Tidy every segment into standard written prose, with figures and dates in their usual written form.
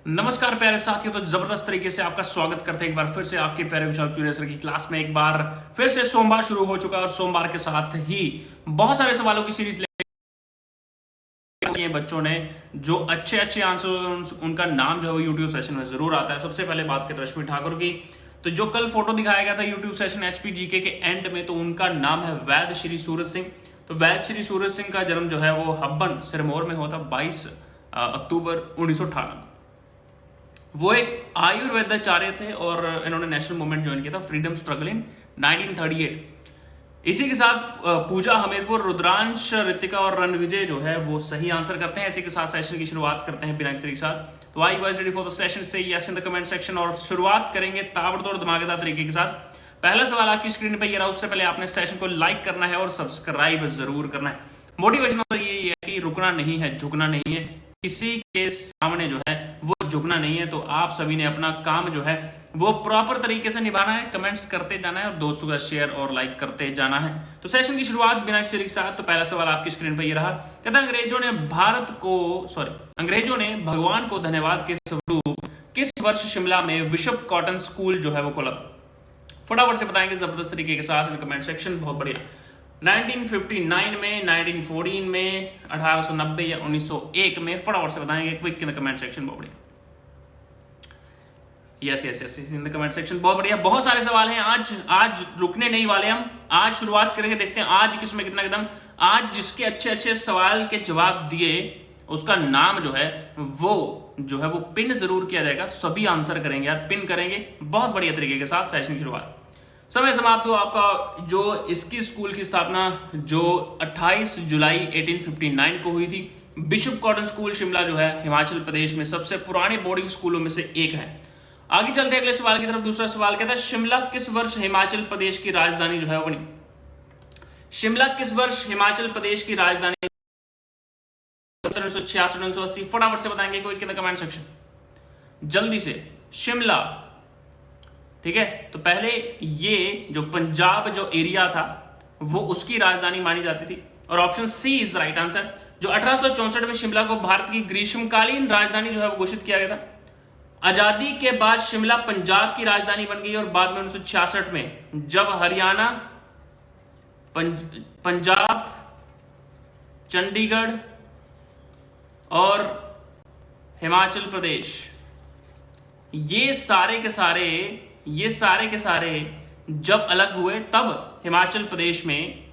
नमस्कार प्यारे साथियों, तो जबरदस्त तरीके से आपका स्वागत करते हैं एक बार फिर से आपके प्यारे विशाल चूड़िया सर की क्लास में। एक बार फिर से सोमवार शुरू हो चुका है और सोमवार के साथ ही बहुत सारे सवालों की सीरीज लेके बच्चों ने जो अच्छे अच्छे आंसर उनका नाम जो है वो यूट्यूब सेशन में जरूर आता है। सबसे पहले बात करें रश्मि ठाकुर की, तो जो कल फोटो दिखाया गया था यूट्यूब सेशन एचपीजीके के एंड में, तो उनका नाम है वैद्य श्री सूरज सिंह। तो वैद्य श्री सूरज सिंह का जन्म जो है वो हब्बन सिरमौर में होता 22 अक्टूबर 1998। वो एक आयुर्वेदाचार्य थे और इन्होंने नेशनल मूवमेंट ज्वाइन किया था, फ्रीडम स्ट्रगल इन 1938। इसी के साथ पूजा हमीरपुर, रुद्रांश, रितिका और रणविजय जो है वो सही आंसर करते हैं। इसी के साथ सेशन की शुरुआत करते हैं बिना किसी के साथ। तो I was ready for the session, से yes in the comment section और शुरुआत करेंगे ताबड़तोड़ धमाकेदार तरीके के साथ। पहला सवाल आपकी स्क्रीन पे ये रहा, उससे पहले आपने सेशन को लाइक करना है और सब्सक्राइब जरूर करना है। मोटिवेशन ये है कि रुकना नहीं है, झुकना नहीं है, किसी के सामने जो है वो झुकना नहीं है। तो आप सभी ने अपना काम जो है वो प्रॉपर तरीके से निभाना है, कमेंट्स करते जाना है और दोस्तों का शेयर और लाइक करते जाना है। तो सेशन की शुरुआत बिना किसी के साथ। तो पहला सवाल आपकी स्क्रीन पर ये रहा, कहता अंग्रेजों ने भगवान को धन्यवाद के स्वरूप किस वर्ष शिमला में बिशप कॉटन स्कूल जो है वो खोला? फटाफट से बताएंगे जबरदस्त तरीके के साथ इन कमेंट सेक्शन। बहुत बढ़िया। 1959 में, 1914 में, 1890 या 1901 में? फटाफट से बताएंगे quick in the comment section. बहुत बढ़िया, yes yes yes in the comment section. बहुत बढ़िया, बहुत सारे सवाल हैं आज रुकने नहीं वाले हम। आज शुरुआत करेंगे, देखते हैं आज किसमें कितना कदम। आज जिसके अच्छे अच्छे सवाल के जवाब दिए उसका नाम जो है वो पिन जरूर किया जाएगा। सभी आंसर करेंगे यार, पिन करेंगे बहुत बढ़िया तरीके के साथ। सेशन की शुरुआत, समय समाप्त हुआ आपका। जो इसकी स्कूल की स्थापना जो 28 जुलाई 1859 को हुई थी। बिशप कॉटन स्कूल शिमला जो है हिमाचल प्रदेश में सबसे पुराने बोर्डिंग स्कूलों में से एक है। आगे चलते हैं अगले सवाल की तरफ। दूसरा सवाल कहता है, शिमला किस वर्ष हिमाचल प्रदेश की राजधानी जो है वो बनी? शिमला किस वर्ष हिमाचल प्रदेश की राजधानी? 1966, 1980? फटाफट से बताएंगे कोई कमेंट सेक्शन जल्दी से। शिमला, ठीक है। तो पहले ये जो पंजाब जो एरिया था वो उसकी राजधानी मानी जाती थी और option C is the right answer. जो 1864 में शिमला को भारत की ग्रीष्मकालीन राजधानी जो है वो घोषित किया गया था। आजादी के बाद शिमला पंजाब की राजधानी बन गई और बाद में 1966 में जब हरियाणा, पंजाब, चंडीगढ़ और हिमाचल प्रदेश ये सारे के सारे जब अलग हुए तब हिमाचल प्रदेश में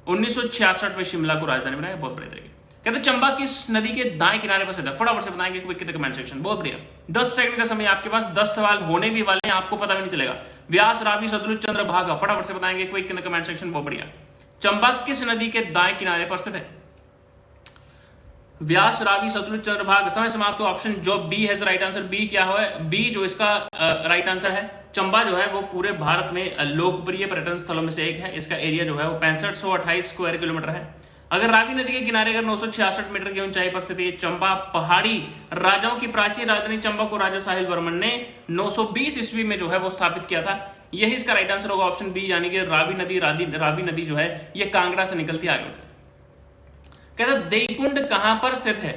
1966 में शिमला को राजधानी बनाया। बहुत बड़े तरीके। कहते चंबा किस नदी के दाएं किनारे पर स्थित है? फटाफट से बताएंगे क्विक कमेंट सेक्शन। बहुत बढ़िया, 10 सेकंड का समय आपके पास। 10 सवाल होने भी वाले हैं, आपको पता भी नहीं चलेगा। व्यास, रावी, सतलुज, चंद्रभागा? फटाफट से बताएंगे क्विक कमेंट सेक्शन। बहुत बढ़िया। चंबा किस नदी के दाएं किनारे पर स्थित है? व्यास, रावी, सतलुज, चंद्रभागा? समय समाप्त। ऑप्शन जो बी है राइट आंसर। बी क्या है? बी जो इसका राइट आंसर है। चंबा जो है वो पूरे भारत में लोकप्रिय पर्यटन स्थलों में से एक है। इसका एरिया जो है वो 6528 स्क्वायर किलोमीटर है। अगर रावी नदी के किनारे अगर 966 मीटर की ऊंचाई पर स्थित है चंबा पहाड़ी राजाओं की प्राचीन राजधानी चंबा को राजा साहिल वर्मन ने 920 ईस्वी में जो है वो स्थापित किया था। यही इसका राइट आंसर होगा, ऑप्शन बी, यानी कि रावी नदी जो है ये कांगड़ा से निकलती है। आगे कहते देईकुंड कहां पर स्थित है?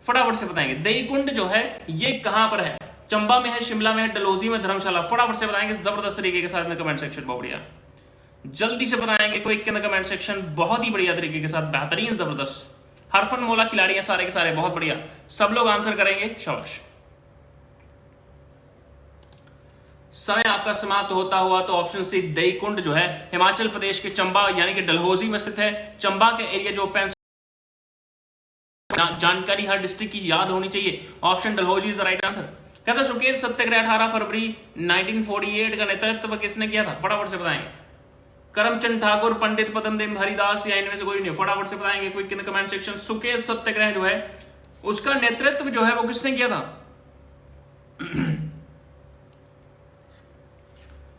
फटाफट से बताएंगे। देईकुंड जो है ये कहां पर है? चंबा में है, शिमला में है, डलहौजी में, धर्मशाला? फटाफट से बताएंगे जबरदस्त तरीके के साथ में कमेंट सेक्शन। बहुत बढ़िया, जल्दी से बताएंगे quick in the comment section. बहुत ही बढ़िया तरीके के साथ, बेहतरीन, जबरदस्त, हरफन मोला खिलाड़ी हैं सारे के सारे। बहुत बढ़िया, सब लोग आंसर करेंगे, शाबाश। समय आपका समाप्त होता हुआ तो ऑप्शन सी देईकुंड जो है हिमाचल प्रदेश के चंबा यानी कि डलहौजी में स्थित है। चंबा के एरिया जो जानकारी हर डिस्ट्रिक्ट की याद होनी चाहिए। Option Dalhousie is the right answer. कहता सुकेत सत्याग्रह 18 फरवरी 1948 का नेतृत्व किसने किया था? फटाफट से बताएंगे। करमचंद ठाकुर, पंडित पद्मदेव हरिदास या इनमें से कोई नहीं? फटाफट से बताएंगे quick in the comment section. Suket Satyagraha जो है उसका नेतृत्व जो है वो किसने किया था?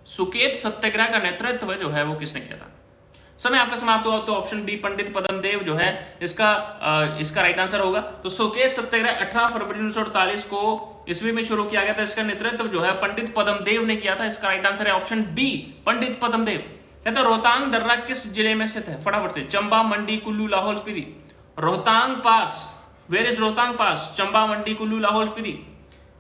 सुकेत सत्याग्रह का नेतृत्व जो है वो किसने किया था? समय आपका समाप्त हुआ तो ऑप्शन बी पंडित पद्मदेव जो है इसका राइट आंसर होगा। तो सुकेत सत्याग्रह 18 फरवरी 1948 को ईस्वी में शुरू किया गया था। इसका नेतृत्व जो है पंडित पद्मदेव ने किया था। इसका राइट आंसर है ऑप्शन बी, पंडित पद्मदेव। कहता है रोहतांग दर्रा किस जिले में स्थित है? फटाफट से। चंबा, मंडी, कुल्लू, लाहौल स्पीति? रोहतांग पास, वेयर इज रोहतांग पास? चंबा, मंडी, कुल्लू, लाहौल स्पीति?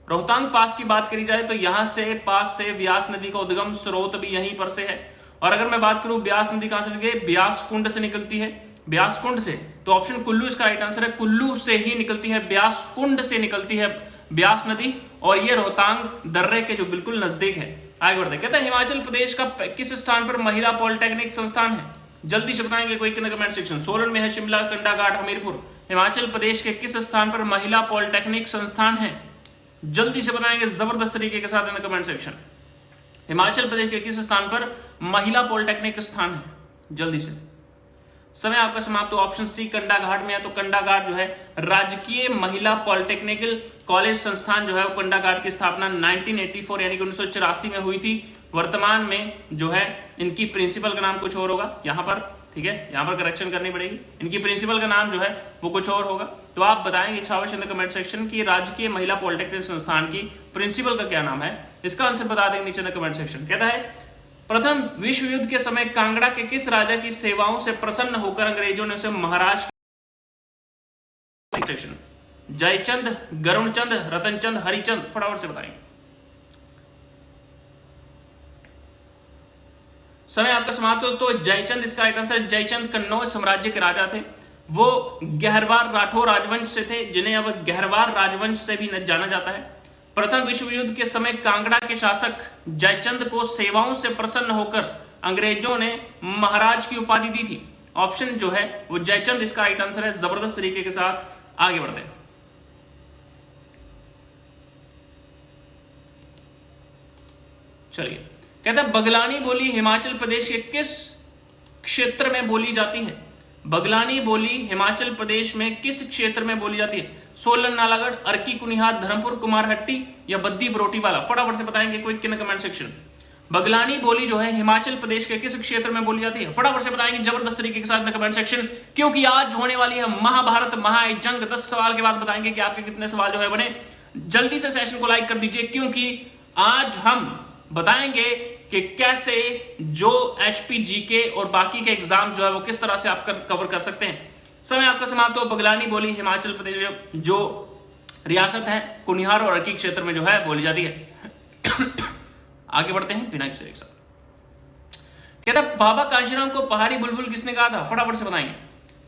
रोहतांग पास की बात करी जाए तो यहां से पास से ब्यास नदी का उद्गम स्रोत भी यहीं पर से है। और अगर मैं बात करूं ब्यास नदी कहां से निकलती है, ब्यास कुंड से निकलती है। ब्यास कुंड से, तो ऑप्शन कुल्लू इसका राइट आंसर है। कुल्लू से ही निकलती है, ब्यास कुंड से निकलती है ब्यास नदी, और ये रोहतांग दर्रे के जो बिल्कुल नजदीक है। आगे बढ़ते, कहता है हिमाचल प्रदेश का किस स्थान पर महिला पॉलिटेक्निक संस्थान है? जल्दी से बताएंगे कोई कमेंट सेक्शन। सोलन में है, शिमला, कंडाघाट, हमीरपुर। हिमाचल प्रदेश के किस स्थान पर महिला पॉलिटेक्निक संस्थान है? जल्दी से बताएंगे जबरदस्त तरीके के साथ in comment section. Himachal Pradesh के किस स्थान पर महिला पॉलिटेक्निक स्थान है? जल्दी से। समय आपका समाप्त। ऑप्शन सी कंडाघाट में है, तो कंडाघाट जो है राजकीय महिला पॉलिटेक्निकल कॉलेज संस्थान जो है वो कंडाघाट की स्थापना 1984 यानी कि 1984 में हुई थी। वर्तमान में जो है इनकी प्रिंसिपल का नाम कुछ और होगा यहाँ पर, ठीक है, यहाँ पर करेक्शन करनी पड़ेगी। इनकी प्रिंसिपल का नाम जो है वो कुछ और होगा। तो आप बताएंगे शाबाश इन द कमेंट सेक्शन की राजकीय महिला पॉलिटेक्निक संस्थान की प्रिंसिपल का क्या नाम है। इसका आंसर बता देंगे नीचे द कमेंट सेक्शन। कहता है प्रथम विश्व युद्ध के समय कांगड़ा के किस राजा की सेवाओं से प्रसन्न होकर अंग्रेजों ने उसे महाराज। जयचंद, गरुणचंद, रतनचंद, हरिचंद, फटाफट से बताएंगे। समय आपका समाप्त हो। तो जयचंद इसका राइट आंसर। जयचंद कन्नौज साम्राज्य के राजा थे। वो गहरवार राठौर राजवंश से थे, जिन्हें अब गहरवार राजवंश से भी जाना जाता है। प्रथम विश्व युद्ध के समय कांगड़ा के शासक जयचंद को सेवाओं से प्रसन्न होकर अंग्रेजों ने महाराज की उपाधि दी थी। ऑप्शन जो है वो जयचंद इसका राइट आंसर है। जबरदस्त तरीके के साथ आगे बढ़ते हैं। चलिए, कहता है बगलानी बोली हिमाचल प्रदेश के किस क्षेत्र में बोली जाती है? बगलानी बोली हिमाचल प्रदेश में किस क्षेत्र में बोली जाती है? सोलन, नालागढ़, अर्की, कुनिहार, धर्मपुर, कुमारहट्टी या बद्दी बरोटीवाला? फटाफट से बताएंगे क्विक इन कमेंट सेक्शन। बगलानी बोली जो है हिमाचल प्रदेश के किस क्षेत्र में बोली जाती है? फटाफट से बताएंगे जबरदस्त तरीके के साथ कमेंट सेक्शन, क्योंकि आज होने वाली है महाभारत महाजंग। 10 सवाल के बाद बताएंगे कि आपके कितने सवाल जो है बने। जल्दी से सेशन को लाइक कर दीजिए, क्योंकि आज हम बताएंगे कि कैसे जो HPGK और बाकी के एग्जाम जो है वो किस तरह से आप कवर कर सकते हैं। समय आपका समाप्त हो। बगलानी बोली हिमाचल प्रदेश जो रियासत है कुनिहार और अर्की क्षेत्र में जो है बोली जाती है। आगे बढ़ते हैं बिना किसी एक साथ। कहता बाबा कांशीराम को पहाड़ी बुलबुल किसने कहा था? फटाफट से बताएंगे।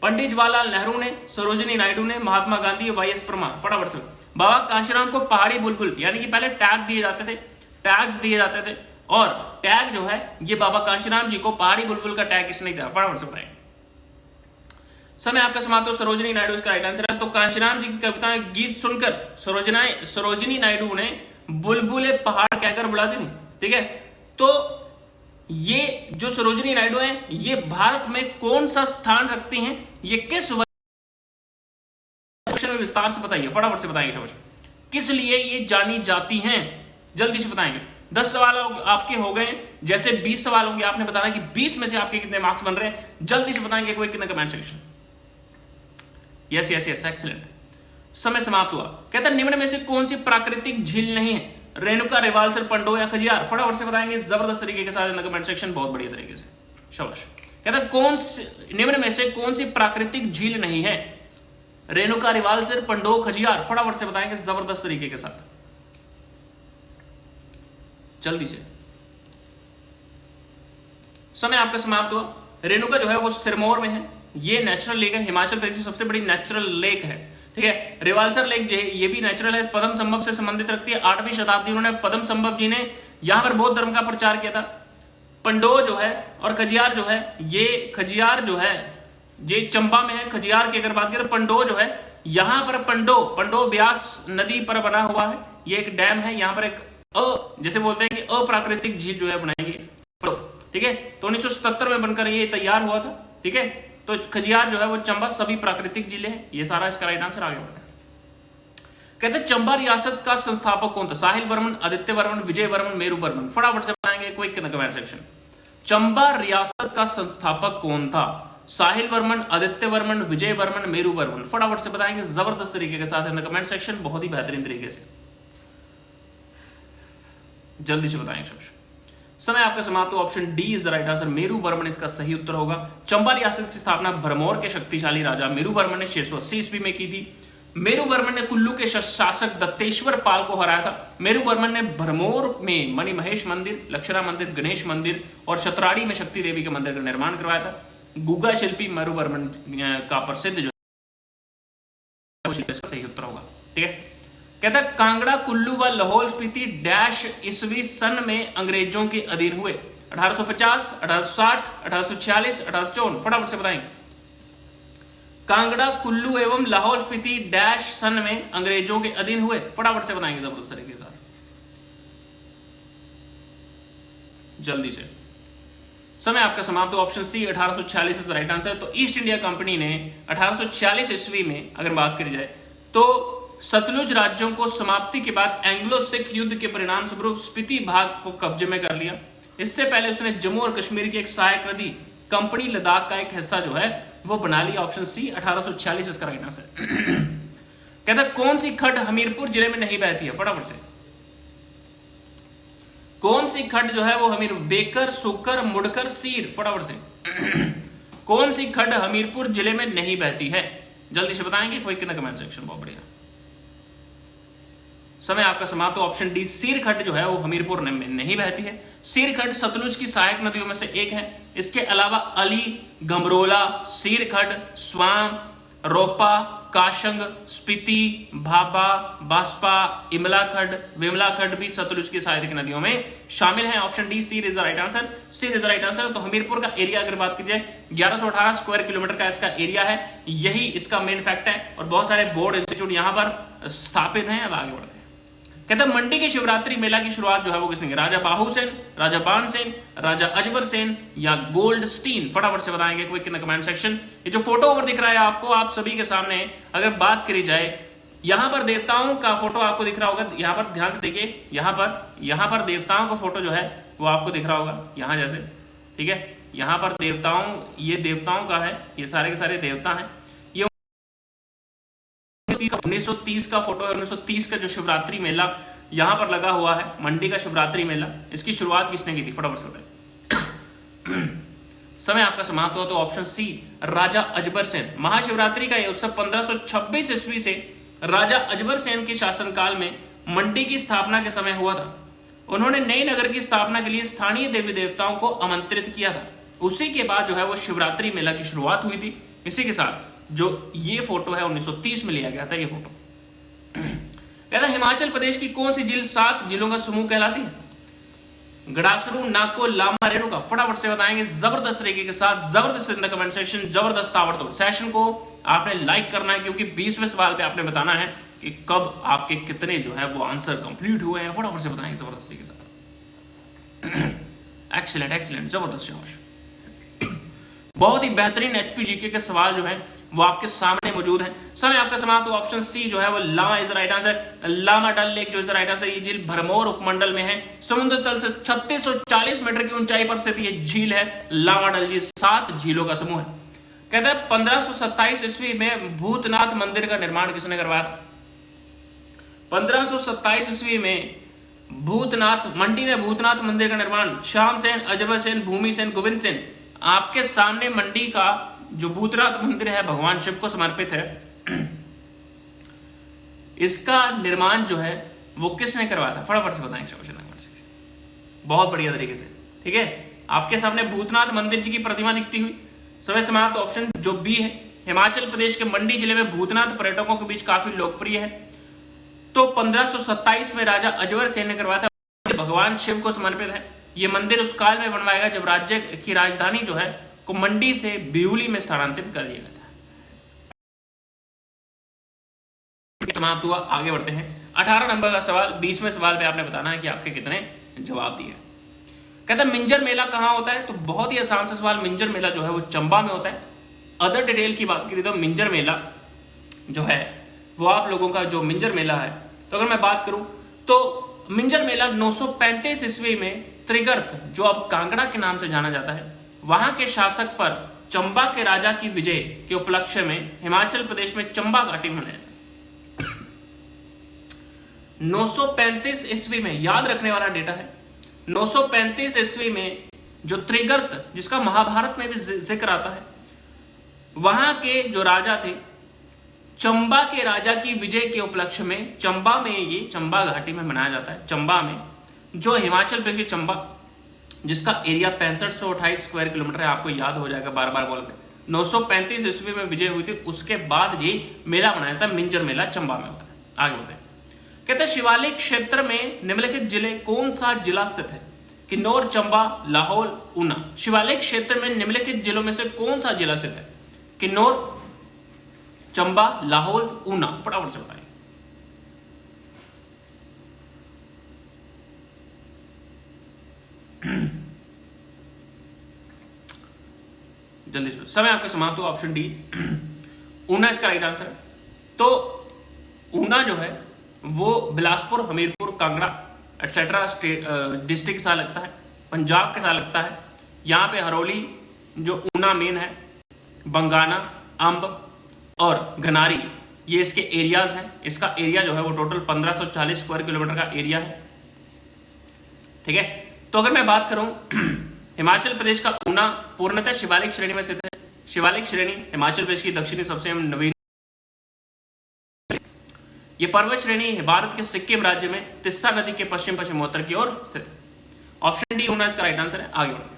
पंडित जवाहरलाल नेहरू ने, सरोजिनी नायडू ने, महात्मा गांधी, YS परमार? फटाफट से। बाबा कांशीराम को पहाड़ी बुलबुल यानी कि पहले टैग दिए जाते थे, टैग्स दिए जाते थे, और टैग जो है ये बाबा कांशीराम जी को पहाड़ी बुलबुल का टैग किसने दिया? फटाफट से बताएंगे। समय आपका समाप्त हो। सरोजिनी नायडू इसका राइट आंसर है। तो कांशीराम जी की कविताएं गीत सुनकर सरोजिनी नायडू ने बुलबुले पहाड़ कहकर बुलाती थी, ठीक है। तो ये जो सरोजिनी नायडू है ये भारत में कौन सा स्थान रखती हैं? ये किस में विस्तार से बताइए, फटाफट से बताएंगे शाबाश। किस लिए ये जानी जाती हैं? जल्दी से बताएंगे। 10 सवाल आपके हो गए, जैसे 20 सवाल होंगे। आपने बताना कि 20 में से आपके कितने मार्क्स बन रहे हैं। जल्दी से बताएंगे कोई कितने comment section. Yes yes yes, excellent. समय समाप्त हुआ। कहता निम्न में से कौन सी प्राकृतिक झील नहीं है? रेणुका, रिवाल्सर, पंडो या खजियार? फटाफट से बताएंगे जबरदस्त तरीके के साथ इन कमेंट सेक्शन, बहुत बढ़िया तरीके से, शाबाश। कहता निम्न में से कौन सी प्राकृतिक झील नहीं है? रेणुका, रिवाल्सर, पंडो, खजियार? फटाफट से बताएंगे जबरदस्त तरीके के साथ, जल्दी से। समय आपका समाप्त हुआ। रेणुका जो है वो सिरमौर में है। ये नेचुरल लेक है, हिमाचल प्रदेश की सबसे बड़ी नेचुरल लेक है, ठीक है। रिवाल्सर लेक जो है ये भी नेचुरल है, पद्म संभव से संबंधित रखती है। 8वीं शताब्दी उन्होंने पद्म संभव जी ने यहां पर बौद्ध धर्म का प्रचार किया था। पंडो जो है और खजियार जो है, ये खजियार जो है ये चंबा में है। खजियार की अगर बात करें, पंडो जो है यहां पर पंडो ब्यास नदी पर बना हुआ है। ये एक डैम है, यहां पर एक जैसे बोलते हैं कि अप्राकृतिक झील जो है बनाई गई, ठीक है। तो 1977 में बनकर ये तैयार हुआ था, ठीक है। तो खजियार जो है वो चंबा, सभी प्राकृतिक जिले हैं। ये सारा इसका राइट आंसर। आगे बढ़ता है। कहते हैं चंबा रियासत का संस्थापक कौन था? साहिल वर्मन, आदित्य वर्मन, विजय वर्मन, मेरू वर्मन? फटाफट से बताएंगे quick in the comment section. Chamba रियासत का संस्थापक कौन था? साहिल वर्मन, आदित्य वर्मन, विजय वर्मन, मेरू वर्मन? फटाफट से बताएंगे जबरदस्त तरीके के साथ इन द कमेंट सेक्शन, बहुत ही बेहतरीन तरीके से, जल्दी से बताएंगे सब। समय आपका समाप्त हो। Option D is the right answer. Meru Varman इसका सही उत्तर होगा। चंबा रियासत की स्थापना भरमौर के शक्तिशाली राजा मेरू वर्मन ने 680 ईस्वी में की थी। मेरुवर्मन ने कुल्लू के शासक दत्तेश्वर पाल को हराया था। मेरुवर्मन ने भरमौर में मणि महेश मंदिर, लक्षणा मंदिर, गणेश मंदिर और शतराड़ी में शक्ति देवी के मंदिर का निर्माण करवाया था। गुगा शिल्पी मेरुवर्मन का प्रसिद्ध जो सही उत्तर होगा। ठीक है, कहता है कांगड़ा, कुल्लू व लाहौल स्पीति डैश ईस्वी सन में अंग्रेजों के अधीन हुए। 1850, 1860, 1846, 1854। फटाफट से बताएंगे। कांगड़ा, कुल्लू एवं लाहौल स्पीति डैश सन में अंग्रेजों के अधीन हुए। फटाफट से बताएंगे जबरदस्त तरीके के साथ, जल्दी से। समय आपका समाप्त। Option c 1846 is the right answer. तो ईस्ट इंडिया कंपनी ने 1846 ईस्वी में अगर बात करी जाए तो सतलुज राज्यों को समाप्ति के बाद एंग्लो सिख युद्ध के परिणाम स्वरूप स्पीति भाग को कब्जे में कर लिया। इससे पहले उसने जम्मू और कश्मीर की एक सहायक नदी कंपनी लद्दाख का एक हिस्सा जो है वो बना लिया। ऑप्शन सी 1846 इसका राइट आंसर। कहता कौन सी खड्ड हमीरपुर जिले में नहीं बहती है। फटाफट से, कौन सी खड्ड जो है वो बेकर, सुकर, मुड़कर, सीर। फटाफट से कौन सी खड्ड हमीरपुर जिले में नहीं बहती है, जल्दी से बताएंगे कोई कितना कमेंट सेक्शन। बहुत बढ़िया, समय आपका समाप्त। ऑप्शन डी सीर खड्ड जो है वो हमीरपुर में नहीं बहती है। सीर खड्ड सतलुज की सहायक नदियों में से एक है। इसके अलावा अली, गमरोला, सीर खड्ड, स्वाम, रोपा, काशंग, स्पीति, भाबा, बास्पा, इमला खड्ड, विमला खड्ड भी सतलुज की सहायक नदियों में शामिल है। Option D Seer is the right answer. Seer is the right answer. तो हमीरपुर का एरिया अगर बात की जाए 1118 स्क्वायर किलोमीटर का इसका एरिया है। यही इसका मेन फैक्ट है और बहुत सारे बोर्ड इंस्टीट्यूट यहां पर स्थापित हैं। अब आगे बढ़ते हैं। कहता है मंडी के शिवरात्रि मेला की शुरुआत जो है वो किसने की? राजा बाहू सेन, राजा बान सेन, राजा अजबर सेन या गोल्ड स्टीन। फटाफट से बताएंगे कोई कितना कमेंट सेक्शन। ये जो फोटो ओवर दिख रहा है आपको, आप सभी के सामने अगर बात करी जाए, यहां पर देवताओं का फोटो आपको दिख रहा होगा। यहां पर ध्यान से देखिए, यहां पर देवताओं का फोटो जो है वो आपको दिख रहा होगा यहां जैसे। ठीक है, यहां पर ये देवताओं का है, ये सारे के सारे देवता हैं। 1930 का फोटो है। 1930 का जो शिवरात्रि मेला यहां पर लगा हुआ है, मंडी का शिवरात्रि मेला, इसकी शुरुआत किसने की थी? फटाफट से बताइए। समय आपका समाप्त हुआ। तो ऑप्शन सी राजा अजबर सेन। महाशिवरात्रि का यह उत्सव 1526 ईस्वी से राजा अजबर सेन के शासनकाल में मंडी की स्थापना के समय हुआ था। उन्होंने नए नगर की स्थापना के लिए स्थानीय देवी देवताओं को आमंत्रित किया था। उसी के बाद जो है वो शिवरात्रि मेला की शुरुआत हुई थी। इसी के साथ जो ये फोटो है 1930 में लिया गया था। ये फोटो कहता हिमाचल प्रदेश की कौन सी झील 7 झीलों का समूह कहलाती है? गड़ासरू, नाको, लामा, रेणुका। फटाफट से बताएंगे जबरदस्त तरीके के साथ, जबरदस्त इन द कमेंट सेक्शन, जबरदस्त ताबड़तोड़। सेशन को आपने लाइक करना है क्योंकि 20वें सवाल पे आपने बताना है कि कब आपके कितने जो है वो आंसर कंप्लीट हुए हैं। फटाफट से बताएंगे जबरदस्त तरीके के साथ। एक्सीलेंट एक्सीलेंट, जबरदस्त शाबाश। बहुत ही बेहतरीन एचपीजीके के सवाल जो है वो आपके सामने मौजूद है। समय आपका समाप्त। ऑप्शन सी जो है वो Lama is right answer. Lama Dal lake जो इज राइट आंसर। ये झील भरमौर उपमंडल में है। समुद्र तल से 3640 मीटर की ऊंचाई पर स्थित ये झील है लामा डल झील। 7 झीलों का समूह है। कहता है 1527 ईस्वी में भूतनाथ मंदिर का निर्माण किसने करवाया? 1527 ईस्वी में मंडी में भूतनाथ मंदिर का निर्माण श्याम सेन, अजबर सेन, भूमि सेन, गोविंद सेन। आपके सामने मंडी का जो भूतनाथ मंदिर है भगवान शिव को समर्पित है, इसका निर्माण जो है वो किसने करवाया था? फटाफट से बताएंगे। बहुत बढ़िया तरीके से। ठीक है, आपके सामने भूतनाथ मंदिर जी की प्रतिमा दिखती हुई। समय समाप्त। ऑप्शन जो बी है। हिमाचल प्रदेश के मंडी जिले में भूतनाथ पर्यटकों के बीच काफी लोकप्रिय है। तो 1527 में राजा अजबर सेन ने करवाया था। भगवान शिव को समर्पित है। यह मंदिर उस काल में बनवाया गया जब राज्य की राजधानी जो है को मंडी से बिहुली में स्थानांतरित कर दिया गया था। समाप्त हुआ। आगे बढ़ते हैं। 18 नंबर का सवाल, 20वें सवाल पे आपने बताना है कि आपके कितने जवाब दिए। कहता है मिंजर मेला कहां होता है? तो बहुत ही आसान सा सवाल। मिंजर मेला जो है वो चंबा में होता है। अदर डिटेल की बात करें तो मिंजर मेला जो है वो आप लोगों का जो मिंजर मेला है, तो अगर मैं बात करूं तो मिंजर मेला 935 ईस्वी में त्रिगर्त, जो अब कांगड़ा के नाम से जाना जाता है, वहां के शासक पर चंबा के राजा की विजय के उपलक्ष्य में हिमाचल प्रदेश में चंबा घाटी में मनाया था। 935 ईस्वी में, याद रखने वाला डेटा है, 935 ईस्वी में जो त्रिगर्त, जिसका महाभारत में भी जिक्र आता है, वहां के जो राजा थे चंबा के राजा की विजय के उपलक्ष्य में, चंबा में, ये चंबा घाटी में मनाया जाता है, चंबा में, जो हिमाचल प्रदेश की चंबा, जिसका एरिया 6528 स्क्वायर किलोमीटर है, आपको याद हो जाएगा बार बार बोल के। 935 ईस्वी में विजय हुई थी, उसके बाद ये मेला मनाया था, मिंजर मेला चंबा में होता है। आगे बढ़ते हैं। कहते हैं शिवालिक क्षेत्र में निम्नलिखित जिले कौन सा जिला स्थित है? किन्नौर, चंबा, लाहौल, ऊना। शिवालिक क्षेत्र में निम्नलिखित जिलों में से कौन सा जिला स्थित है? किन्नौर, चंबा, लाहौल, ऊना। फटाफट से बताइए। जल्दी से, समय आपका समाप्त हो। ऑप्शन डी ऊना इसका राइट आंसर है। तो ऊना जो है वो Bilaspur, Hamirpur, Kangra etcetera state district के साथ लगता है, पंजाब के साथ लगता है। यहाँ पे हरोली जो ऊना मेन है, बंगाना, अंब और घनारी, ये इसके एरियाज हैं। इसका एरिया जो है वो टोटल 1540 स्क्वायर किलोमीटर का एरिया है। ठीक है, तो अगर मैं बात करूं हिमाचल प्रदेश का ऊना पूर्णतः शिवालिक श्रेणी में स्थित है। शिवालिक श्रेणी हिमाचल प्रदेश की दक्षिणी सबसे नवीन, ये पर्वत श्रेणी भारत के सिक्किम राज्य में तिस्सा नदी के पश्चिम पश्चिमोत्तर की ओर स्थित। ऑप्शन डी ऊना इसका राइट आंसर है। आगे बढ़ते,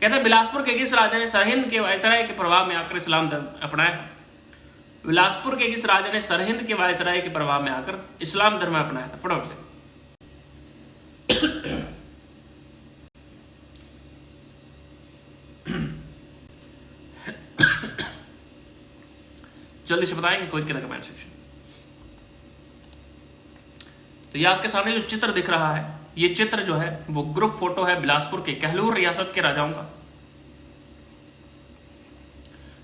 कहते हैं बिलासपुर के किस राजा ने सरहिंद के वायसराय के प्रभाव में आकर इस्लाम धर्म अपनाया? बिलासपुर के किस राजा ने सरहिंद के वायसराय के प्रभाव में आकर इस्लाम धर्म अपनाया था? फटाफट से जल्दी से बताएंगे कोई के कमेंट सेक्शन। तो ये आपके सामने जो चित्र दिख रहा है, ये चित्र जो है वो ग्रुप फोटो है बिलासपुर के कहलूर रियासत के राजाओं का,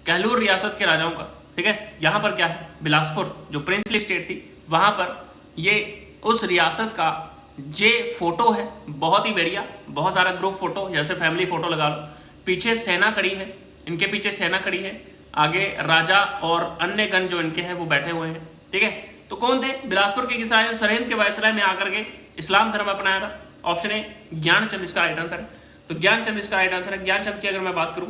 कहलूर रियासत के राजाओं का। ठीक है, यहां पर क्या है, बिलासपुर जो प्रिंसली स्टेट थी, वहां पर ये उस रियासत का जे फोटो है, बहुत ही बढ़िया, बहुत सारा ग्रुप फोटो, जैसे फैमिली फोटो लगा लो। पीछे सेना खड़ी है, इनके पीछे सेना खड़ी है, आगे राजा और अन्य गण जो इनके हैं वो बैठे हुए हैं। ठीक है, तो कौन थे? बिलासपुर के किस राजा सरहिंद के वायसराय में आकर के इस्लाम धर्म अपनाया था? ऑप्शन ए ज्ञानचंद इसका राइट आंसर है। तो ज्ञानचंद इसका राइट आंसर है। ज्ञानचंद की अगर मैं बात करूं,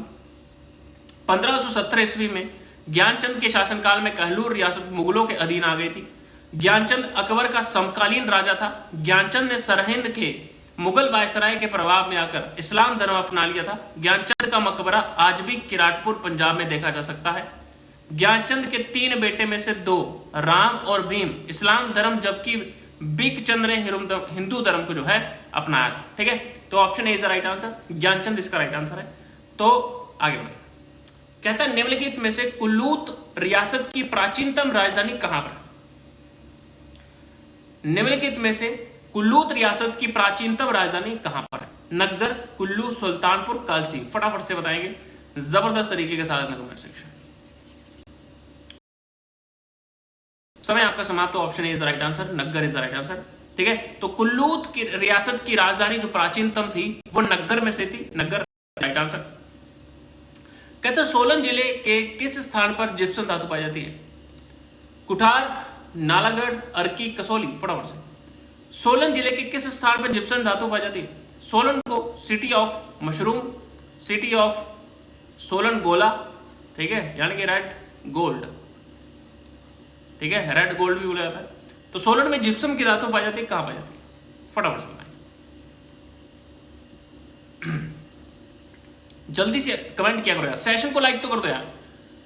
1517 ईस्वी में ज्ञानचंद के शासनकाल में कहलूर रियासत मुगलों के अधीन आ गई थी। ज्ञानचंद अकबर का समकालीन राजा था। ज्ञानचंद ने सरहिंद के मुगल वायसराय के प्रभाव में आकर इस्लाम धर्म अपना लिया था। ज्ञानचंद का मकबरा आज भी किराटपुर पंजाब में देखा जा सकता है। ज्ञानचंद के 3 बेटे में से 2 राम और भीम इस्लाम धर्म, जबकि बिकचंद ने हिंदू धर्म को जो है अपनाया था। ठीक है, तो option A is the right answer. Gyanchand इसका राइट आंसर है। तो आगे बढ़े, कहता है निम्नलिखित में से कुल्लूत रियासत की प्राचीनतम राजधानी कहां पर? निम्नलिखित में से कुल्लूत रियासत की प्राचीनतम राजधानी कहां पर है? नग्गर, कुल्लू, सुल्तानपुर, कालसी। फटाफट से बताएंगे जबरदस्त तरीके के साथ कमेंट सेक्शन। समय आपका समाप्त हो। Option A is the right answer, Naggar is the right answer. ठीक है, तो कुल्लूत की रियासत की राजधानी जो प्राचीनतम थी वो नग्गर में से थी। Naggar right answer. कहते हैं सोलन जिले के किस स्थान पर जिप्सम धातु पाई जाती है? कुठार, नालागढ़, अर्की, कसौली। फटाफट से, सोलन जिले के किस स्थान पर जिप्सम धातु पाई जाती है? सोलन को city of mushroom, city of Solan गोला, ठीक है, यानी कि रेड गोल्ड, ठीक है, रेड गोल्ड भी बोला जाता है। तो सोलन में जिप्सम की धातु पाई जाती है, कहां पाई जाती है? फटाफट से बताएं, जल्दी से कमेंट किया करो यार, सेशन को लाइक तो कर दो यार,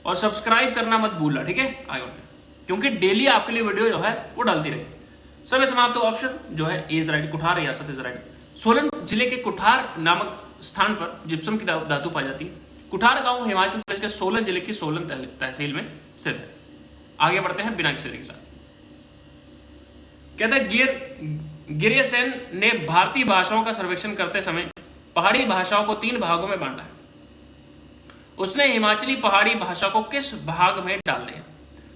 और सब्सक्राइब करना मत भूलना। ठीक है, आगे बढ़ते हैं, क्योंकि डेली आपके लिए वीडियो जो है वो डालती रहेगी। समय समाप्त। ऑप्शन जो है ए इज राइट, कुठार रियासत इज राइट। सोलन जिले के कुठार नामक स्थान पर जिप्सम की धातु पाई जाती है। कुठार गांव हिमाचल प्रदेश के सोलन जिले की सोलन तहसील में स्थित है। आगे बढ़ते हैं बिना किसी के साथ। कहते हैं गिरियसेन ने भारतीय भाषाओं का सर्वेक्षण करते समय पहाड़ी भाषाओं को 3 भागों में बांटा है। उसने हिमाचली पहाड़ी भाषा को किस भाग में डाल दिया?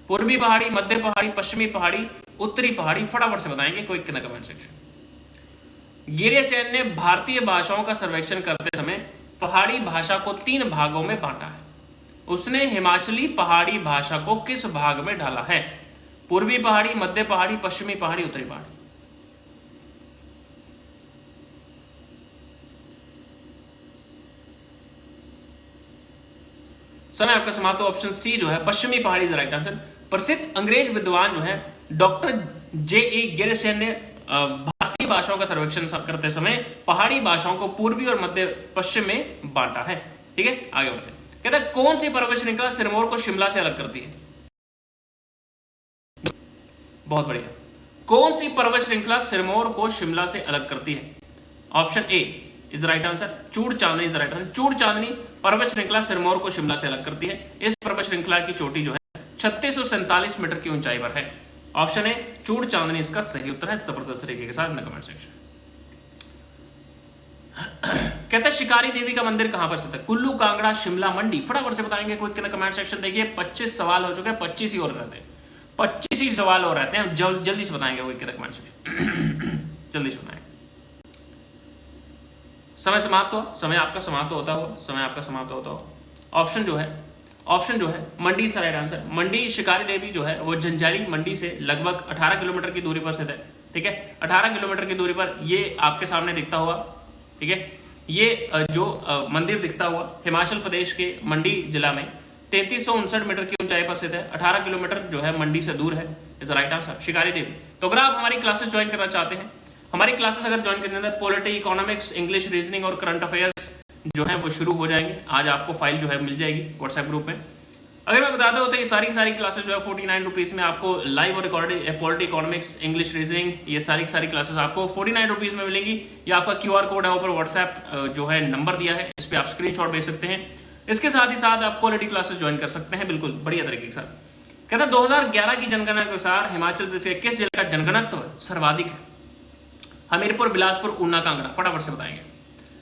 पूर्वी पहाड़ी, मध्य पहाड़ी, पश्चिमी पहाड़ी, उत्तरी पहाड़ी। फटाफट से बताएंगे कोई कितना कमेंट सेक्शन। गिरियसेन ने भारतीय भाषाओं का सर्वेक्षण करते समय पहाड़ी भाषा को 3 भागों में बांटा है। उसने हिमाचली पहाड़ी भाषा को किस भाग में डाला है? पूर्वी पहाड़ी, मध्य पहाड़ी, पश्चिमी पहाड़ी, उत्तरी पहाड़ी। समय आपका समाप्त। ऑप्शन सी जो है पश्चिमी पहाड़ी इज राइट आंसर। प्रसिद्ध अंग्रेज विद्वान जो है डॉक्टर J.E. गिरिसेन ने भारतीय भाषाओं का सर्वेक्षण करते समय पहाड़ी भाषाओं को पूर्वी और मध्य पश्चिम में बांटा है। ठीक है, आगे बढ़ते हैं। कहता है कौन सी पर्वत श्रृंखला सिरमौर को शिमला से अलग करती है? बहुत बढ़िया। कौन सी पर्वत श्रृंखला सिरमौर को शिमला से अलग करती है? Option A is right answer, Choor Chandni is right answer. Choor Chandni पर्वत श्रृंखला सिरमौर को शिमला से अलग करती है। इस पर्वत श्रृंखला की चोटी जो है 3647 मीटर की ऊंचाई पर है। ऑप्शन ए चूड़ चांदनी इसका सही उत्तर है, जबरदस्त तरीके के साथ कमेंट सेक्शन। कहता है शिकारी देवी का मंदिर कहां पर स्थित है? कुल्लू, कांगड़ा, शिमला, मंडी। फटाफट से बताएंगे क्विक इन कमेंट सेक्शन। देखिए 25 सवाल हो चुके हैं, 25 ही और रहते हैं, 25 ही सवाल और रहते हैं। जल्दी से बताएंगे क्विक इन कमेंट सेक्शन, जल्दी से बताएंगे। समय समाप्त हो, समय आपका समाप्त होता हो, समय आपका समाप्त होता हो। ऑप्शन जो है मंडी इसका राइट आंसर। मंडी शिकारी देवी जो है वो जंजैली मंडी से लगभग 18 किलोमीटर की दूरी पर स्थित है। ठीक है, 18 किलोमीटर की दूरी पर ये आपके सामने दिखता हुआ, ठीक है, ये जो मंदिर दिखता हुआ हिमाचल प्रदेश के मंडी जिला में 3359 मीटर की ऊंचाई पर स्थित है। 18 किलोमीटर जो है मंडी से दूर है, इज राइट आंसर शिकारी देवी। तो अगर आप हमारी क्लासेस ज्वाइन करना चाहते हैं, हमारी क्लासेस अगर ज्वाइन करने अंदर पॉलिटी, इकोनॉमिक्स, इंग्लिश, रीजनिंग और करंट अफेयर्स जो है वो शुरू हो जाएंगे। आज आपको फाइल जो है मिल जाएगी व्हाट्सएप ग्रुप में। अगर मैं बताता होता है सारी क्लासेस जो है 49 रुपीज में आपको लाइव और recorded polity, economics, English, reasoning, ये सारी क्लासेस आपको 49 रुपीज में मिलेंगी। ये आपका QR कोड है, ऊपर व्हाट्सएप जो है नंबर दिया है, इस पर आप स्क्रीनशॉट भेज सकते हैं। इसके साथ ही साथ आप क्वालिटी क्लासेस ज्वाइन कर सकते हैं बिल्कुल बढ़िया तरीके के साथ। कहता है 2011 की जनगणना के अनुसार हिमाचल प्रदेश के किस जिले का जनगणत्व सर्वाधिक है? हमीरपुर, बिलासपुर, ऊना, कांगड़ा। फटाफट से बताएंगे।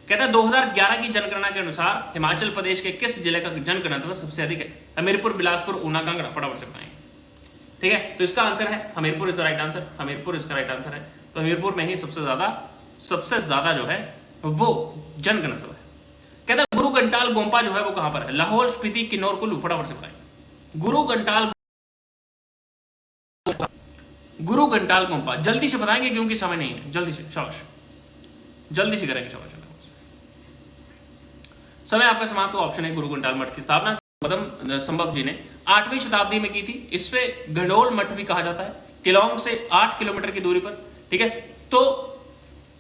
कहता है 2011 की जनगणना के अनुसार हिमाचल प्रदेश के किस जिले का जनगणत्व सबसे अधिक है? हमीरपुर, बिलासपुर, ऊना, कांगड़ा। फटाफट से बताएंगे। ठीक है, तो इसका आंसर है Hamirpur is right answer. Hamirpur इसका राइट आंसर है। तो हमीरपुर में ही सबसे ज्यादा जो है वो जनगणत्व है। कहता है गुरु घंटाल गोम्पा जो है वो कहां पर है? लाहौल, स्पीति, किन्नौर, कुल्लू। फटाफट से बताएंगे। गुरु घंटाल गोम्पा जल्दी से बताएंगे क्योंकि समय नहीं है। जल्दी से शाबाश, जल्दी से करेंगे शाबाश। समय आपका समाप्त हो। ऑप्शन है गुरु घंटाल मठ की स्थापना गौतम संभव जी ने 8वीं शताब्दी में की थी। इस पे गंडोल मठ भी कहा जाता है, किलोंग से 8 किलोमीटर की दूरी पर। ठीक है, तो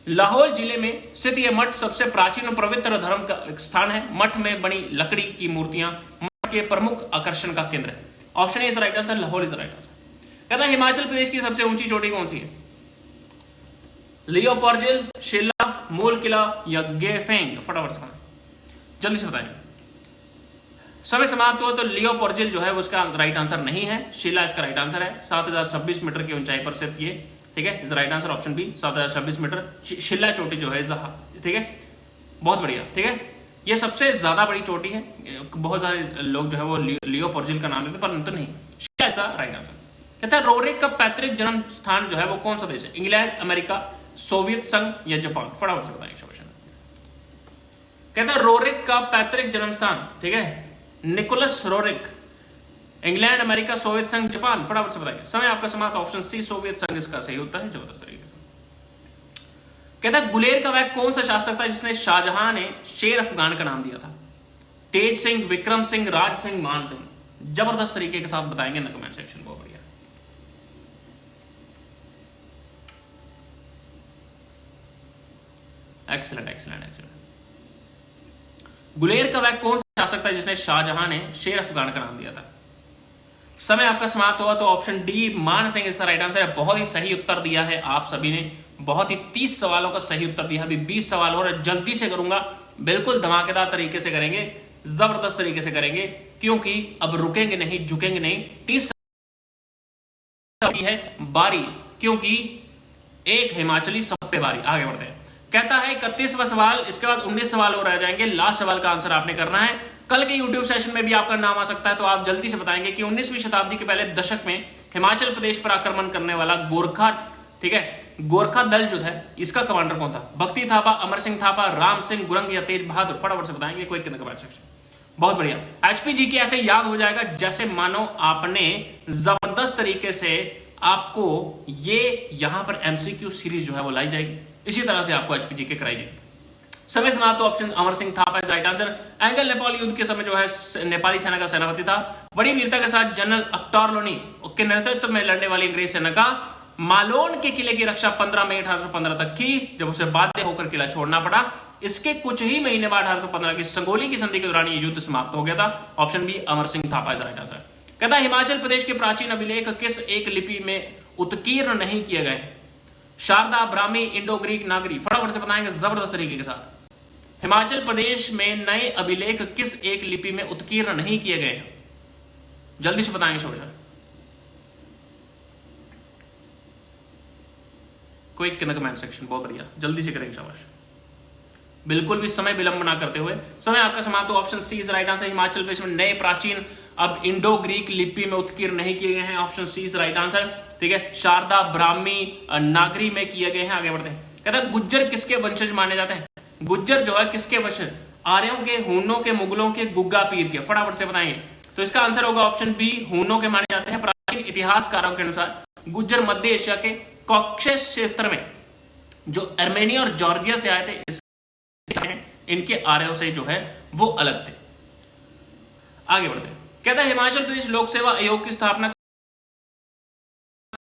लाहौल जिले में स्थित यह मठ सबसे प्राचीन और पवित्र धर्म का स्थान है। मठ में बनी लकड़ी की मूर्तियां मठ के प्रमुख आकर्षण का केंद्र है। Option is right answer, Lahaul is right answer. कहता है हिमाचल प्रदेश की सबसे ऊंची चोटी कौन सी है? लियोपोर्जिल, शिला, मूल किला या गेफेंग। फटाफट से जल्दी से बताएं। समय समाप्त हो। तो लियोपोर्जिल जो है उसका राइट आंसर नहीं है, शिला इसका राइट आंसर है। 7026 मीटर की ऊंचाई पर स्थित ये, ठीक है, is right answer option b 7026 metre Shilla चोटी जो है। ठीक है, बहुत बढ़िया। ठीक है, ये सबसे ज्यादा बड़ी चोटी है। बहुत सारे लोग जो है वो लियोपोर्जिल का नाम लेते हैं परंतु नहीं, शिला इसका राइट आंसर। कहता है रोरेक का पैतृक जन्म स्थान जो है वो कौन सा देश है? इंग्लैंड, अमेरिका, सोवियत संघ या जापान। फटाफट से बताएंगे। कहता है रोरिक का पैतृक जन्म स्थान, ठीक है, Nicholas Roerich, England, America, Soviet संघ, जापान। फटाफट से बताइए। समय आपका समाप्त। ऑप्शन सी सोवियत संघ इसका सही उत्तर है, जबरदस्त तरीके से। कहता है गुलेर का वह कौन सा शासक था जिसने शाहजहां ने शेर अफगान का नाम दिया था? तेज सिंह, विक्रम सिंह, राज सिंह, मान सिंह। जबरदस्त तरीके के साथ बताएंगे ना कमेंट सेक्शन। बहुत बढ़िया। Excellent excellent excellent. गुलेर का वह कौन सा शासक था जिसने शाहजहां ने शेर अफगान का नाम दिया था? समय आपका समाप्त हुआ। तो ऑप्शन डी मान सिंह इसका राइट आंसर है। बहुत ही सही उत्तर दिया है आप सभी ने, बहुत ही 30 सवालों का सही उत्तर दिया। अभी 20 सवाल और जल्दी से करूंगा, बिल्कुल धमाकेदार तरीके से करेंगे, जबरदस्त तरीके से करेंगे, क्योंकि अब रुकेंगे नहीं, झुकेंगे नहीं। 30 है बारी, क्योंकि एक हिमाचली सब पे बारी। आगे बढ़ते हैं। कहता है 31वां सवाल, इसके बाद 19 सवाल और रह जाएंगे। लास्ट सवाल का आंसर आपने करना है। कल के YouTube सेशन में भी आपका नाम आ सकता है, तो आप जल्दी से बताएंगे कि 19वीं शताब्दी के पहले दशक में हिमाचल प्रदेश पर आक्रमण करने वाला गोरखा, ठीक है, गोरखा दल जो है इसका कमांडर कौन था? भक्ति थापा, अमर सिंह थापा, राम सिंह गुरंग या तेज बहादुर। फटाफट से बताएंगे कोई कितना कमेंट सेक्शन। बहुत बढ़िया। एचपीजी की ऐसे याद हो जाएगा जैसे मानो आपने जबरदस्त तरीके से आपको ये यहां पर एमसीक्यू सीरीज जो है वो लाई जाएगी, इसी तरह से आपको एचपीजी के कराई जाएगी। समय समाप्त। Option Amar Singh Thapa is right answer. Angle Nepal युद्ध के समय जो है नेपाली सेना का सेनापति था। बड़ी वीरता के साथ जनरल अख्तर लोनी के नेतृत्व में लड़ने वाली अंग्रेज सेना का मालोन के किले की रक्षा 15 मई 1815 तक की, जब उसे बाध्य होकर किला छोड़ना पड़ा। इसके कुछ ही महीने बाद 1815 की संगोली की संधि के दौरान ये युद्ध समाप्त हो गया था। Option b Amar Singh Thapa is right answer. कहता हिमाचल प्रदेश के प्राचीन अभिलेख किस एक लिपि में उत्कीर्ण नहीं किए गए? शारदा, ब्राह्मी, इंडो ग्रीक, नागरी। फटाफट से बताएंगे जबरदस्त तरीके के साथ। हिमाचल प्रदेश में नए अभिलेख किस एक लिपि में उत्कीर्ण नहीं किए गए? जल्दी से बताएंगे Shobha. Quick in the comment section, बहुत बढ़िया, जल्दी से करेंगे शाबाश। बिल्कुल भी समय विलंब ना करते हुए। समय आपका समाप्त। Option C is right answer. Himachal Pradesh में नए प्राचीन अब इंडो ग्रीक लिपि में उत्कीर्ण नहीं किए गए हैं। Option C is right answer. ठीक है, शारदा, ब्राह्मी, नागरी में किए गए हैं। आगे बढ़ते हैं। कहता है गुज्जर किसके वंशज माने जाते हैं? गुज्जर जो है किसके वंशज? आर्यों के, हूनों के, मुगलों के, गुग्गा पीर के। फटाफट से बताएंगे। तो इसका आंसर होगा ऑप्शन बी, हूनों के माने जाते हैं। प्राचीन इतिहासकारों के अनुसार गुज्जर मध्य एशिया के कॉकेशस क्षेत्र में जो आर्मेनिया और जॉर्जिया से आए थे, इनके आर्यों से जो है वो अलग थे। आगे बढ़ते हैं। कहता है हिमाचल प्रदेश लोक सेवा आयोग की स्थापना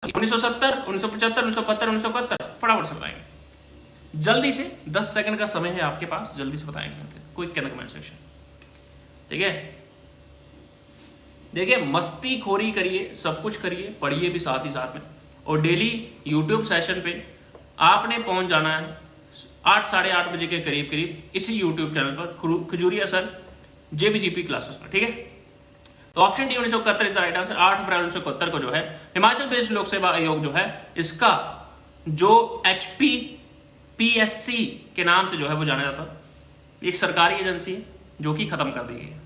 1970, 1975, 1972, 1971। फटाफट से बताएंगे जल्दी से। 10 सेकंड का समय है आपके पास, जल्दी से बताएंगे। Quick comment section. ठीक है, देखिए मस्ती खोरी करिए, सब कुछ करिए, पढ़िए भी साथ ही साथ में। और डेली यूट्यूब सेशन पे आपने पहुंच जाना है 8, साढ़े 8 बजे के करीब करीब इसी यूट्यूब चैनल पर, खजूरिया सर जेबीजीपी क्लासेस पर। ठीक है, तो option D 1971 is right answer. 8 अप्रैल 1971 को जो है हिमाचल प्रदेश लोक सेवा आयोग जो है, इसका जो HPPSC के नाम से जो है वो जाना जाता है। एक सरकारी एजेंसी है जो कि खत्म कर दी गई है।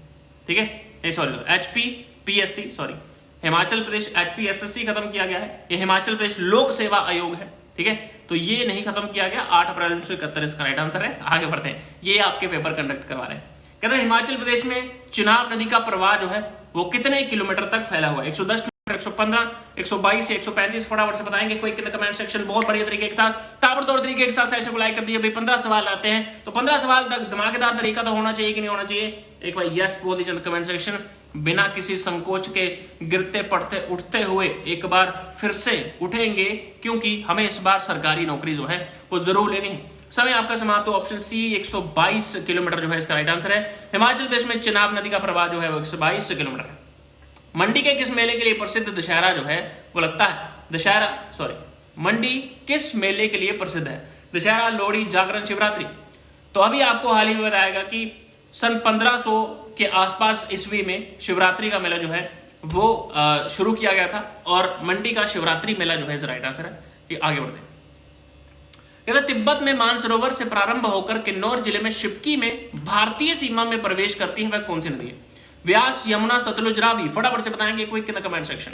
ठीक है, sorry HPPSC, sorry Himachal Pradesh HPSSC खत्म किया गया है। ये हिमाचल प्रदेश लोक सेवा आयोग है। ठीक है, तो ये नहीं खत्म किया गया। 8 अप्रैल 1971 इसका राइट आंसर है। आगे बढ़ते हैं, ये आपके पेपर कंडक्ट करवा रहे हैं। कहते हैं हिमाचल प्रदेश में चिनाब नदी का प्रवाह जो है वो कितने किलोमीटर तक फैला हुआ है? 110 किलोमीटर, 115, 122 या 135? फटाफट से बताएंगे कोई कमेंट सेक्शन। बहुत बढ़िया तरीके के साथ, ताबड़तोड़ तरीके के साथ सेशन को लाइक कर दिए भाई। 15 सवाल आते हैं, तो 15 सवाल तक धमाकेदार तरीका तो होना चाहिए कि नहीं होना चाहिए? एक बार यस बोल दीजिए कमेंट सेक्शन, बिना किसी संकोच के। गिरते पड़ते उठते हुए एक बार फिर से उठेंगे, क्योंकि हमें इस बार सरकारी नौकरी जो है वो जरूर लेनी है। समय आपका समाप्त। तो ऑप्शन सी 122 किलोमीटर जो है इसका राइट आंसर है। हिमाचल प्रदेश में चिनाब नदी का प्रवाह जो है वो 122 किलोमीटर है। मंडी के किस मेले के लिए प्रसिद्ध दशहरा जो है वो लगता है? दशहरा, सॉरी, मंडी किस मेले के लिए प्रसिद्ध है? दशहरा, लोहड़ी, जागरण, शिवरात्रि? तो अभी आपको हाल ही में बताएगा कि सन 1500 के आसपास ईस्वी में शिवरात्रि का मेला जो है वो शुरू किया गया था, और मंडी का शिवरात्रि मेला जो है इसका राइट आंसर है। ये आगे बढ़ते हैं। कहते तिब्बत में मानसरोवर से प्रारंभ होकर किन्नौर जिले में शिवकी में भारतीय सीमा में प्रवेश करती है वह कौन सी नदी है? व्यास, यमुना, सतलुज, रावी? फटाफट से बताएंगे quick in the comment section.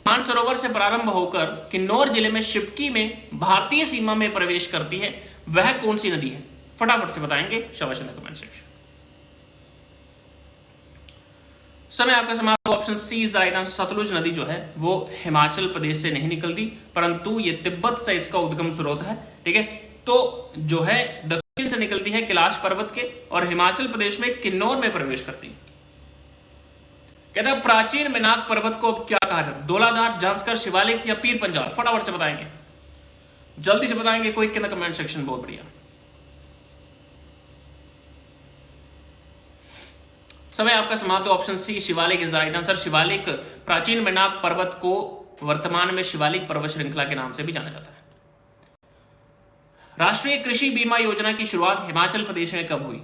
Mansarovar से प्रारंभ होकर किन्नौर जिले में शिवकी में भारतीय सीमा में प्रवेश करती है वह कौन सी नदी है? फटाफट से बताएंगे शाबाश इन द कमेंट सेक्शन। समय आपका समाप्त। Option C is right answer. Sutlej नदी जो है वो हिमाचल प्रदेश से नहीं निकलती, परंतु ये तिब्बत से इसका उद्गम स्रोत है। ठीक है, तो जो है दक्षिण से निकलती है कैलाश पर्वत के, और हिमाचल प्रदेश में किन्नौर में प्रवेश करती है। कहता है प्राचीन मेनाक पर्वत को क्या कहा जाता है? धौलाधार, जांस्कर, शिवालिक या पीर पंजाल? फटाफट से बताएंगे, जल्दी से बताएंगे कोई के कमेंट सेक्शन। बहुत बढ़िया। समय आपका समाप्त। Option c Shivalik is the right answer. Shivalik प्राचीन मेनाक पर्वत को वर्तमान में शिवालिक पर्वत श्रृंखला के नाम से भी जाना जाता है। राष्ट्रीय कृषि बीमा योजना की शुरुआत हिमाचल प्रदेश में कब हुई?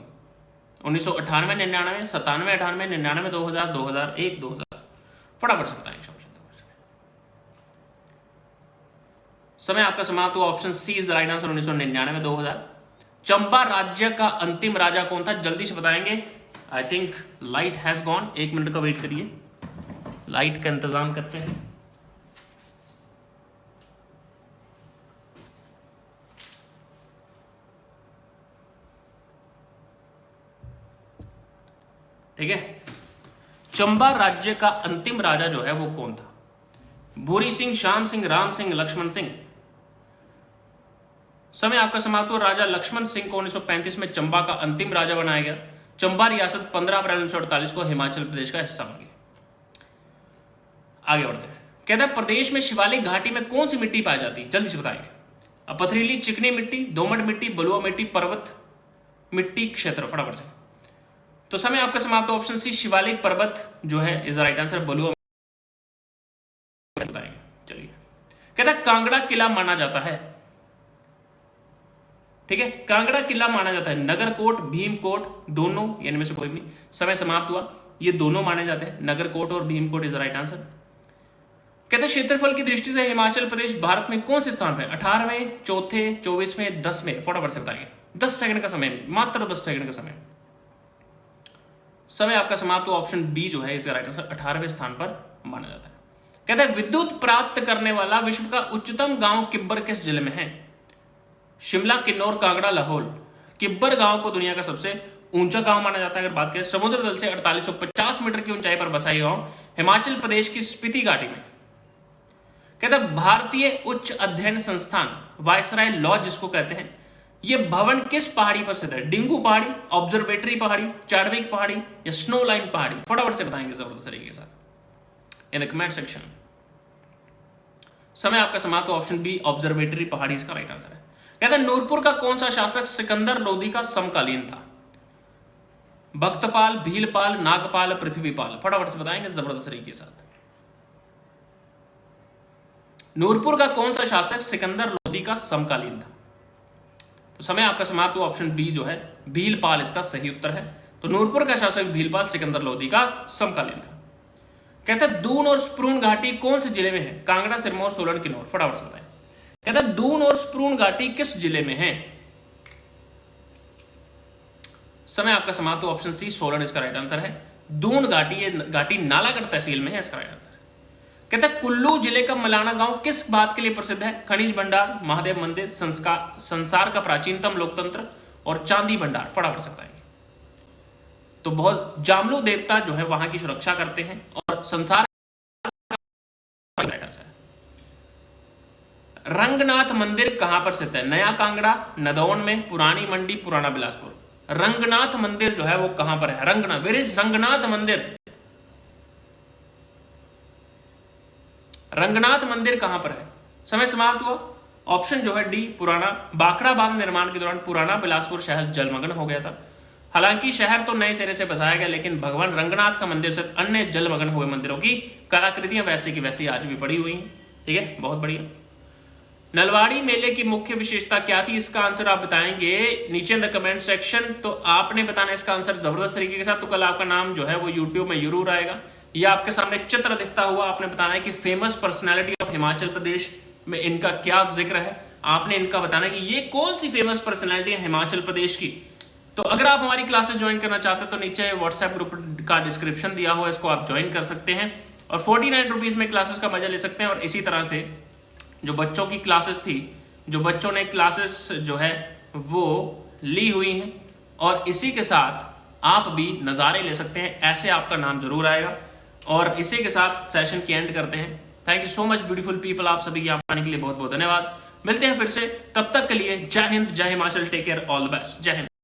1998, 99, 97, 98, 99, 2000, 2001, 2000? फटाफट से बताएंगे। समय आपका समाप्त हुआ। Option C is the right answer. 1999, 2000। Chamba राज्य का अंतिम राजा कौन था? जल्दी से बताएंगे। I think light has gone. 1 minute का वेट करिए, लाइट का इंतजाम करते हैं। ठीक है, चंबा राज्य का अंतिम राजा जो है वो कौन था? भूरी सिंह, श्याम सिंह, राम सिंह, लक्ष्मण सिंह? समय आपका समाप्त हुआ। राजा लक्ष्मण सिंह को 1935 में चंबा का अंतिम राजा बनाया गया। चंबा रियासत 15 अप्रैल 1948 को हिमाचल प्रदेश का हिस्सा बन गई। आगे बढ़ते हैं। कहता है प्रदेश में शिवालिक घाटी में कौन सी मिट्टी पाई जाती है, जल्दी से बताएंगे। पथरीली चिकनी मिट्टी, दोमट मिट्टी, बलुआ मिट्टी, पर्वत मिट्टी क्षेत्र, फटाफट से। तो समय आपका समाप्त। ऑप्शन सी शिवालिक पर्वत जो है इज राइट आंसर, बलुआ बताएंगे। चलिए, कहता है कांगड़ा किला माना जाता है, ठीक है, कांगड़ा किला माना जाता है नगरकोट, भीमकोट, दोनों यानी में से कोई भी। समय समाप्त हुआ। ये दोनों माने जाते हैं, नगरकोट और भीमकोट इज राइट आंसर। कहते हैं क्षेत्रफल की दृष्टि से हिमाचल प्रदेश भारत में कौन से स्थान पर, 18वें, चौथे, 24वें, 10वें, फटाफट से बताइए। 10 सेकंड का समय, मात्र 10 सेकंड का समय। समय आपका समाप्त हुआ। ऑप्शन बी जो है इसका राइट आंसर 18वें स्थान पर माना जाता है। कहते हैं विद्युत प्राप्त करने वाला विश्व का उच्चतम गांव किब्बर किस जिले में है? शिमला, किन्नौर, कांगड़ा, लाहौल। किब्बर गांव को दुनिया का सबसे ऊंचा गांव माना जाता है। अगर बात करें समुद्र तल से 4850 मीटर की ऊंचाई पर बसा गांव हिमाचल प्रदेश की स्पीति घाटी में। कहते हैं भारतीय उच्च अध्ययन संस्थान वायसराय लॉज जिसको कहते हैं, यह भवन किस पहाड़ी पर स्थित है? डिंगू पहाड़ी, ऑब्जर्वेटरी पहाड़ी, चार्विक पहाड़ी या स्नो लाइन पहाड़ी, फटाफट से बताएंगे जबरदस्त तरीके के साथ इन द कमेंट सेक्शन। समय आपका समाप्त। ऑप्शन बी ऑब्जर्वेटरी पहाड़ी इसका राइट आंसर है। कहता है नूरपुर का कौन सा शासक सिकंदर लोदी का समकालीन था? भक्तपाल, भीलपाल, नागपाल, पृथ्वीपाल, फटाफट से बताएंगे जबरदस्त तरीके के साथ। नूरपुर का कौन सा शासक सिकंदर लोदी का समकालीन था? तो समय आपका समाप्त हुआ। ऑप्शन बी जो है भीलपाल इसका सही उत्तर है। तो नूरपुर का शासक भीलपाल सिकंदर लोदी का समकालीन था। कहता है दून और स्प्रून घाटी कौन से जिले में है? कांगड़ा, सिरमौर, सोलन, किन्नौर, फटाफट से बताएं। कहता है दून और स्प्रून घाटी किस जिले में है? समय आपका समाप्त हुआ। ऑप्शन सी सोलन इसका राइट आंसर है। दून घाटी, ये घाटी नालागढ़ तहसील में है, इसका राइट आंसर। कहता है कुल्लू जिले का मलाना गांव किस बात के लिए प्रसिद्ध है? खनिज भंडार, महादेव मंदिर, संसार का प्राचीनतम लोकतंत्र और चांदी भंडार, फटाफट से बताएंगे। तो बहुत जामलू देवता जो है वहां की सुरक्षा करते हैं और संसार रंगनाथ मंदिर कहां पर स्थित है? नया कांगड़ा, नदौन में, पुरानी मंडी, पुराना बिलासपुर। रंगनाथ मंदिर जो है वो कहां पर है? रंगनाथ, वेयर इज रंगनाथ मंदिर? रंगनाथ मंदिर कहां पर है? समय समाप्त हुआ। ऑप्शन जो है डी पुराना। बाखड़ा बांध निर्माण के दौरान पुराना बिलासपुर शहर जलमग्न हो गया था। हालांकि शहर तो नए सिरे से बसाया गया, लेकिन भगवान रंगनाथ का मंदिर से अन्य जलमग्न हुए मंदिरों की कलाकृतियां वैसे की वैसी आज भी पड़ी हुई हैं। ठीक है, बहुत बढ़िया। नलवाड़ी मेले की मुख्य विशेषता क्या थी? इसका आंसर आप बताएंगे नीचे इन द कमेंट सेक्शन। तो आपने बताना इसका आंसर जबरदस्त तरीके के साथ। तो कल आपका नाम जो है वो यूट्यूब में जरूर आएगा। या आपके सामने चित्र दिखता हुआ आपने बताना है कि famous personality of Himachal Pradesh में इनका क्या जिक्र है। आपने इनका बताना है कि ये कौन सी फेमस पर्सनैलिटी है हिमाचल प्रदेश की। तो अगर आप हमारी क्लासेस ज्वाइन करना चाहते हैं तो नीचे व्हाट्सएप ग्रुप का डिस्क्रिप्शन दिया हुआ है, इसको आप ज्वाइन कर सकते हैं और 49 रुपीज में क्लासेस का मजा ले सकते हैं। और इसी तरह से जो बच्चों की क्लासेस थी, जो बच्चों ने क्लासेस जो है वो ली हुई हैं, और इसी के साथ आप भी नज़ारे ले सकते हैं, ऐसे आपका नाम जरूर आएगा। और इसी के साथ सेशन की एंड करते हैं। Thank you so much beautiful people, आप सभी यहाँ आने के लिए बहुत बहुत धन्यवाद। मिलते हैं फिर से, तब तक के लिए जय हिंद, जय Himachal, take care, all the best, जय हिंद।